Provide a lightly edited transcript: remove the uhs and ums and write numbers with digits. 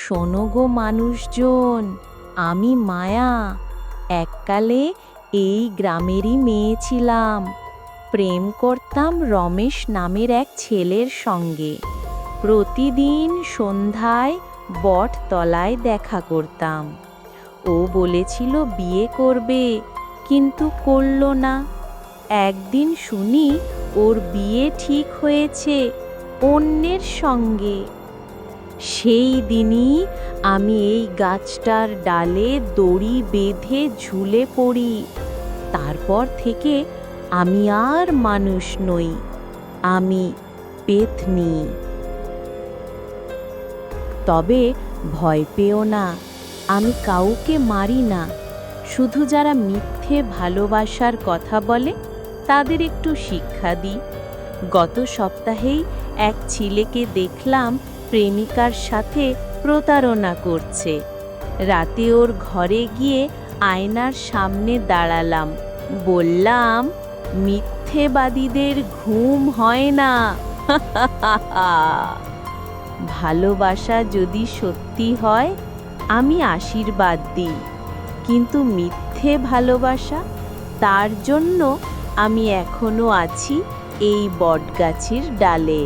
শোনো গো মানুষজন, আমি মায়া। এককালে এই গ্রামেরই মেয়ে ছিলাম। প্রেম করতাম রমেশ নামের এক ছেলের সঙ্গে। প্রতিদিন সন্ধ্যায় বটতলায় দেখা করতাম। ও বলেছিল বিয়ে করবে, কিন্তু করল না। একদিন শুনি ওর বিয়ে ঠিক হয়েছে অন্যের সঙ্গে। সেই দিনই আমি এই গাছটার ডালে দড়ি বেঁধে ঝুলে পড়ি। তারপর থেকে আমি আর মানুষ নই, আমি পেত্নী। তবে ভয় পেও না, আমি কাউকে মারি না। শুধু যারা মিথ্যে ভালোবাসার কথা বলে তাদের একটু শিক্ষা দিই। গত সপ্তাহেই এক ছেলেকে দেখলাম প্রেমিকার সাথে প্রতারণা করছে। রাতে ওর ঘরে গিয়ে আয়নার সামনে দাঁড়ালাম, বললাম, মিথ্যেবাদীদের ঘুম হয় না। ভালোবাসা যদি সত্যি হয় আমি আশীর্বাদ দিই, কিন্তু মিথ্যে ভালোবাসা, তার জন্য আমি এখনো আছি এই বটগাছের ডালে।